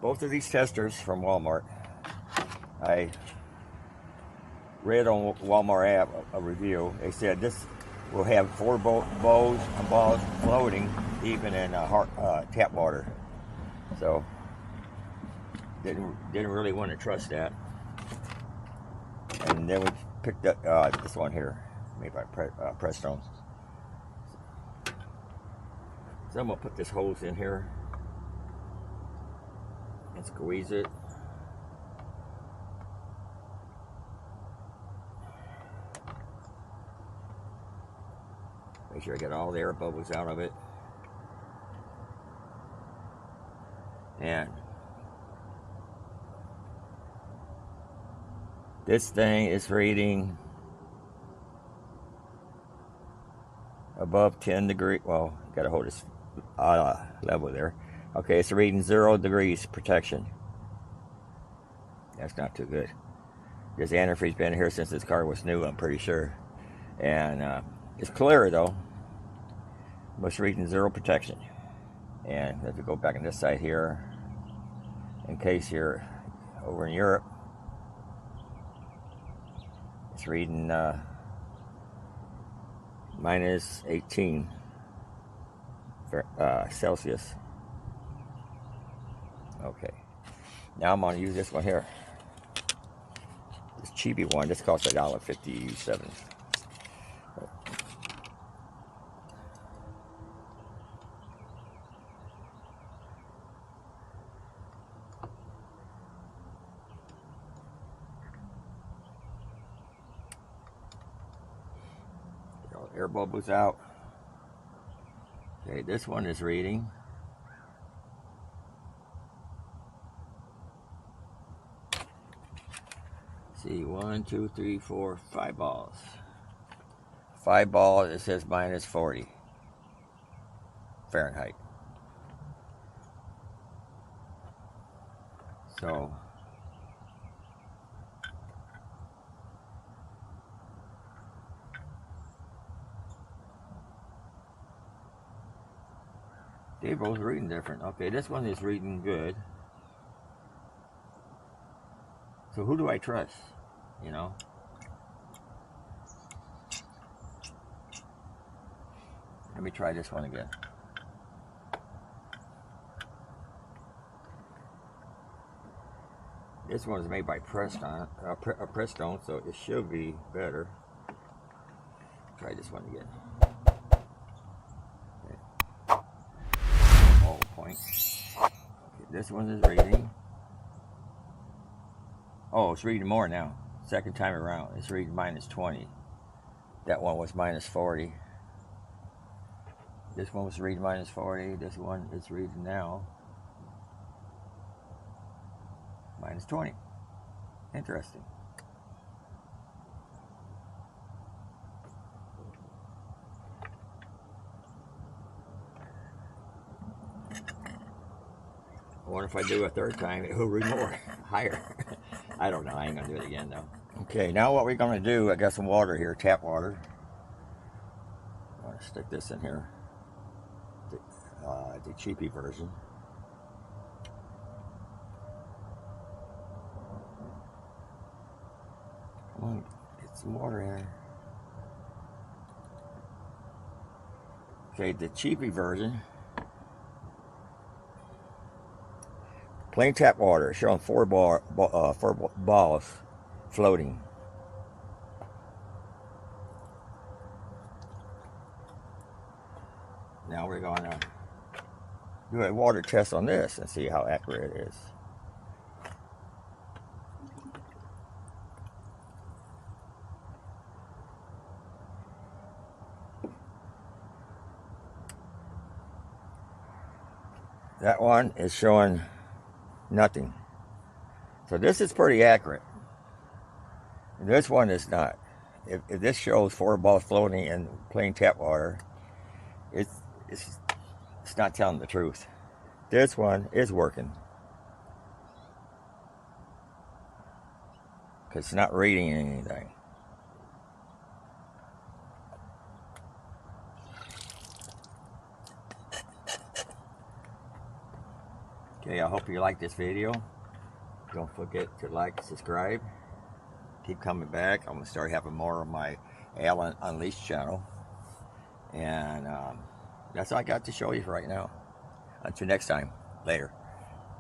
Both of these testers from Walmart. I read on Walmart app a review. They said this will have 4 balls floating even in tap water. So didn't really want to trust that. And then we picked up this one here, made by Prestone. So I'm gonna put this hose in here and squeeze it. Make sure I get all the air bubbles out of it. And this thing is reading above 10 degrees. Well, you gotta hold this level there. Okay, it's reading 0 degrees protection. That's not too good. This antifreeze been here since this car was new, I'm pretty sure. And it's clear though. It's reading 0 protection. And if we go back on this side here, in case you're over in Europe, it's reading minus 18 Celsius. Okay, now I'm going to use this one here. This cheapy one. This costs $1.57. Air bubbles out. Okay, this one is reading see 1, 2, 3, 4, 5 balls. 5 balls, it says minus 40 Fahrenheit. So they both reading different. Okay, this one is reading good. So who do I trust? You know? Let me try this one again. This one is made by Prestone, so it should be better. Try this one again. Okay. Oh, point. Okay, this one is reading. Oh, it's reading more now. Second time around, it's reading minus 20. That one was minus 40. This one was reading minus 40. This one is reading now minus 20. Interesting. I wonder if I do a third time, it will read more, higher. I don't know. I ain't gonna do it again though. Okay, now what we're gonna do, I got some water here, tap water. I'm gonna stick this in here, the cheapy version. Come on, get some water in here. Okay, the cheapy version. Plain tap water, showing 4 balls floating. Now we're going to do a water test on this and see how accurate it is. That one is showing nothing. So this is pretty accurate. This one is not. If this shows 4 balls floating in plain tap water, it's not telling the truth. This one is working. Because it's not reading anything. Okay, I hope you like this video. Don't forget to like, subscribe. Keep coming back. I'm going to start having more of my Alan-Unleased channel. And that's all I got to show you for right now. Until next time, later.